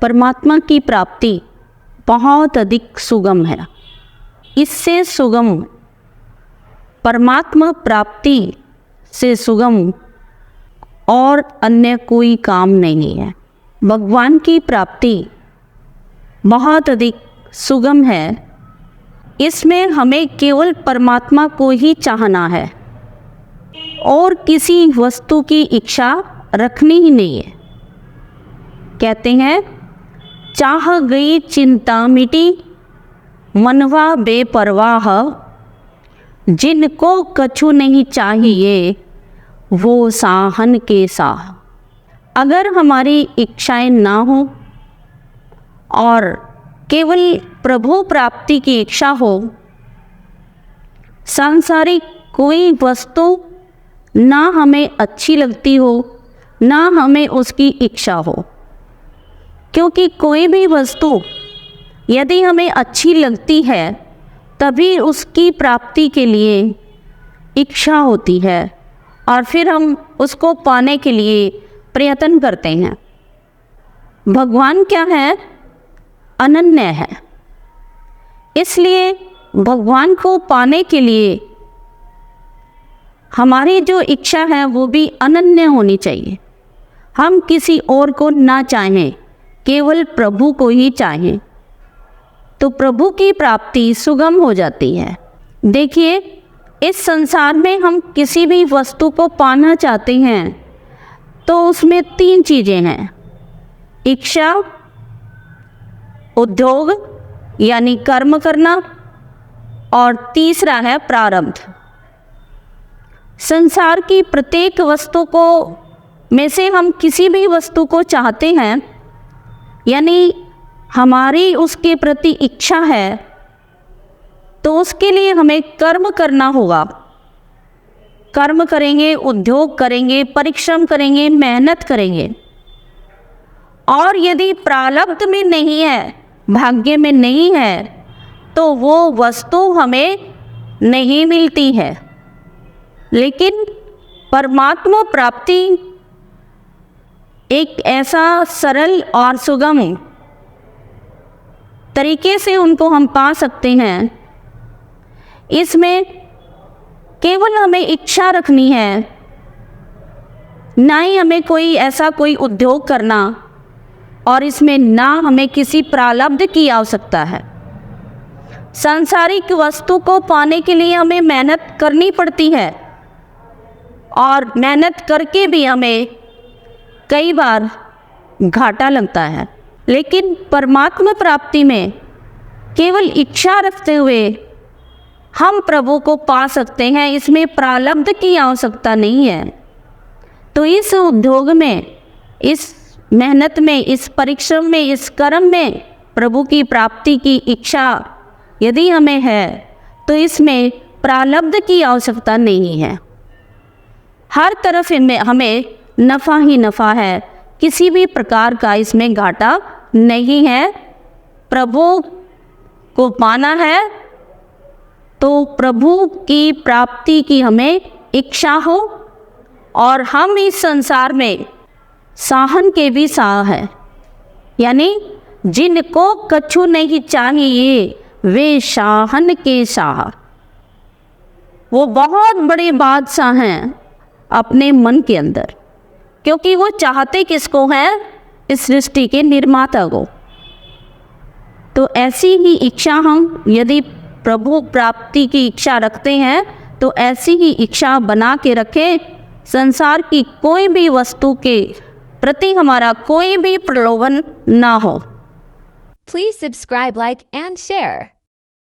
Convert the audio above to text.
परमात्मा की प्राप्ति बहुत अधिक सुगम है। इससे सुगम, परमात्मा प्राप्ति से सुगम और अन्य कोई काम नहीं है। भगवान की प्राप्ति बहुत अधिक सुगम है। इसमें हमें केवल परमात्मा को ही चाहना है और किसी वस्तु की इच्छा रखनी ही नहीं है। कहते हैं, चाह गई चिंता मिटी, मनवा बेपरवाह, जिनको कछु नहीं चाहिए वो साहन के साह। अगर हमारी इच्छाएं ना हो और केवल प्रभु प्राप्ति की इच्छा हो, सांसारिक कोई वस्तु ना हमें अच्छी लगती हो, ना हमें उसकी इच्छा हो। क्योंकि कोई भी वस्तु यदि हमें अच्छी लगती है तभी उसकी प्राप्ति के लिए इच्छा होती है और फिर हम उसको पाने के लिए प्रयत्न करते हैं। भगवान क्या है? अनन्य है। इसलिए भगवान को पाने के लिए हमारी जो इच्छा है वो भी अनन्य होनी चाहिए। हम किसी और को ना चाहें, केवल प्रभु को ही चाहें, तो प्रभु की प्राप्ति सुगम हो जाती है। देखिए, इस संसार में हम किसी भी वस्तु को पाना चाहते हैं तो उसमें 3 चीज़ें हैं: इच्छा, उद्योग यानी कर्म करना, और तीसरा है प्रारब्ध। संसार की प्रत्येक वस्तु को में से हम किसी भी वस्तु को चाहते हैं, यानी हमारी उसके प्रति इच्छा है, तो उसके लिए हमें कर्म करना होगा। कर्म करेंगे, उद्योग करेंगे, परिश्रम करेंगे, मेहनत करेंगे। और यदि प्रारब्ध में नहीं है, भाग्य में नहीं है, तो वो वस्तु हमें नहीं मिलती है। लेकिन परमात्मा प्राप्ति एक ऐसा सरल और सुगम तरीके से उनको हम पा सकते हैं। इसमें केवल हमें इच्छा रखनी है, ना ही हमें कोई उद्योग करना, और इसमें ना हमें किसी प्रारब्ध की आवश्यकता है। सांसारिक वस्तु को पाने के लिए हमें मेहनत करनी पड़ती है और मेहनत करके भी हमें कई बार घाटा लगता है। लेकिन परमात्मा प्राप्ति में केवल इच्छा रखते हुए हम प्रभु को पा सकते हैं। इसमें प्रारब्ध की आवश्यकता नहीं है। तो इस उद्योग में, इस मेहनत में, इस परिश्रम में, इस कर्म में प्रभु की प्राप्ति की इच्छा यदि हमें है तो इसमें प्रारब्ध की आवश्यकता नहीं है। हर तरफ इनमें हमें नफ़ा ही नफ़ा है, किसी भी प्रकार का इसमें घाटा नहीं है। प्रभु को पाना है तो प्रभु की प्राप्ति की हमें इच्छा हो, और हम इस संसार में साहन के भी साह है, यानी जिनको कछु नहीं चाहिए वे शाहन के शाह। वो बहुत बड़े बादशाह हैं अपने मन के अंदर, क्योंकि वो चाहते किसको हैं? इस सृष्टि के निर्माता को। तो ऐसी ही इच्छा हम यदि प्रभु प्राप्ति की इच्छा रखते हैं तो ऐसी ही इच्छा बना के रखें। संसार की कोई भी वस्तु के प्रति हमारा कोई भी प्रलोभन ना हो। Please subscribe, like, and share.